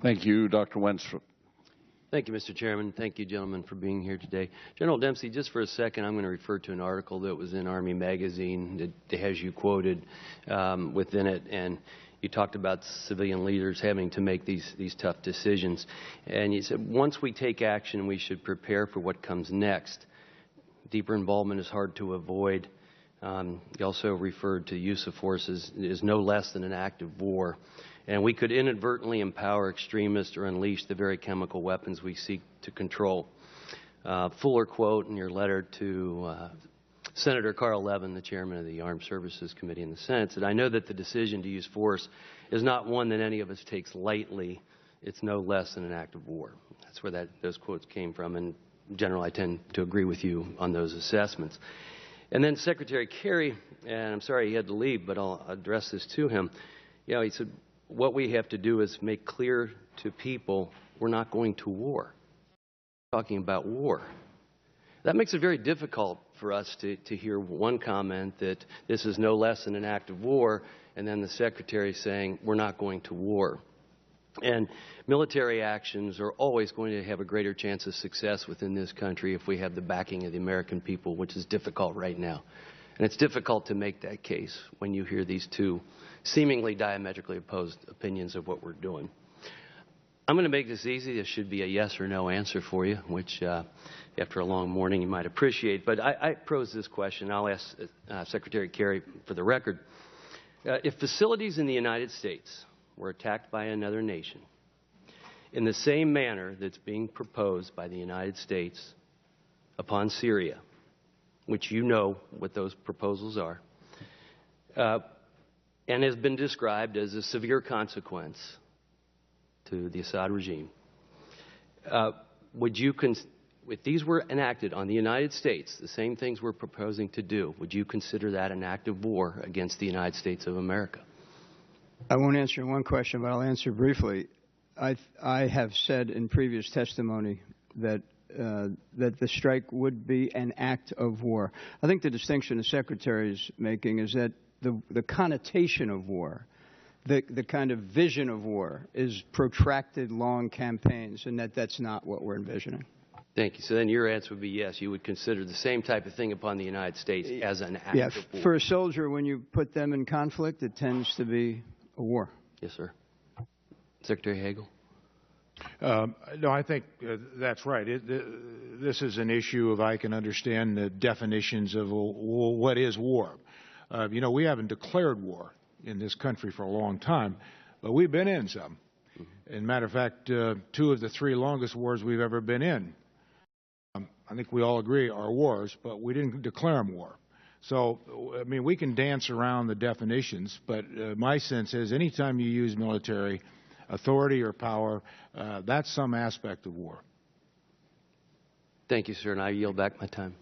Thank you, Dr. Wenstrup. Thank you, Mr. Chairman. Thank you, gentlemen, for being here today. General Dempsey, just for a second, I'm going to refer to an article that was in Army Magazine that has you quoted within it, and you talked about civilian leaders having to make these tough decisions. And you said, once we take action, we should prepare for what comes next. Deeper involvement is hard to avoid. You also referred to use of force is no less than an act of war. And we could inadvertently empower extremists or unleash the very chemical weapons we seek to control. Fuller quote in your letter to Senator Carl Levin, the chairman of the Armed Services Committee in the Senate, said, "I know that the decision to use force is not one that any of us takes lightly. It's no less than an act of war." That's where those quotes came from. And, General, I tend to agree with you on those assessments. And then Secretary Kerry, and I'm sorry he had to leave, but I'll address this to him. You know, he said, what we have to do is make clear to people we're not going to war. We're talking about war. That makes it very difficult for us to hear one comment that this is no less than an act of war, and then the Secretary saying we're not going to war. And military actions are always going to have a greater chance of success within this country if we have the backing of the American people, which is difficult right now. And it's difficult to make that case when you hear these two seemingly diametrically opposed opinions of what we're doing. I'm going to make this easy. This should be a yes or no answer for you, which after a long morning you might appreciate. But I pose this question. I'll ask Secretary Kerry for the record. If facilities in the United States were attacked by another nation in the same manner that's being proposed by the United States upon Syria, which you know what those proposals are, and has been described as a severe consequence to the Assad regime, if these were enacted on the United States, the same things we're proposing to do, would you consider that an act of war against the United States of America? I won't answer one question, but I'll answer briefly. I have said in previous testimony that the strike would be an act of war. I think the distinction the Secretary is making is that the connotation of war, the kind of vision of war, is protracted, long campaigns, and that's not what we're envisioning. Thank you. So then your answer would be yes, you would consider the same type of thing upon the United States as an act of war. For a soldier, when you put them in conflict, it tends to be a war. Yes, sir. Secretary Hagel? No, I think that's right. This is an issue of, I can understand the definitions of what is war. You know, we haven't declared war in this country for a long time, but we've been in some. As a matter of fact, 2 of the 3 longest wars we've ever been in, I think we all agree, are wars, but we didn't declare them war. So, I mean, we can dance around the definitions, but my sense is anytime you use military authority or power, that's some aspect of war. Thank you, sir, and I yield back my time.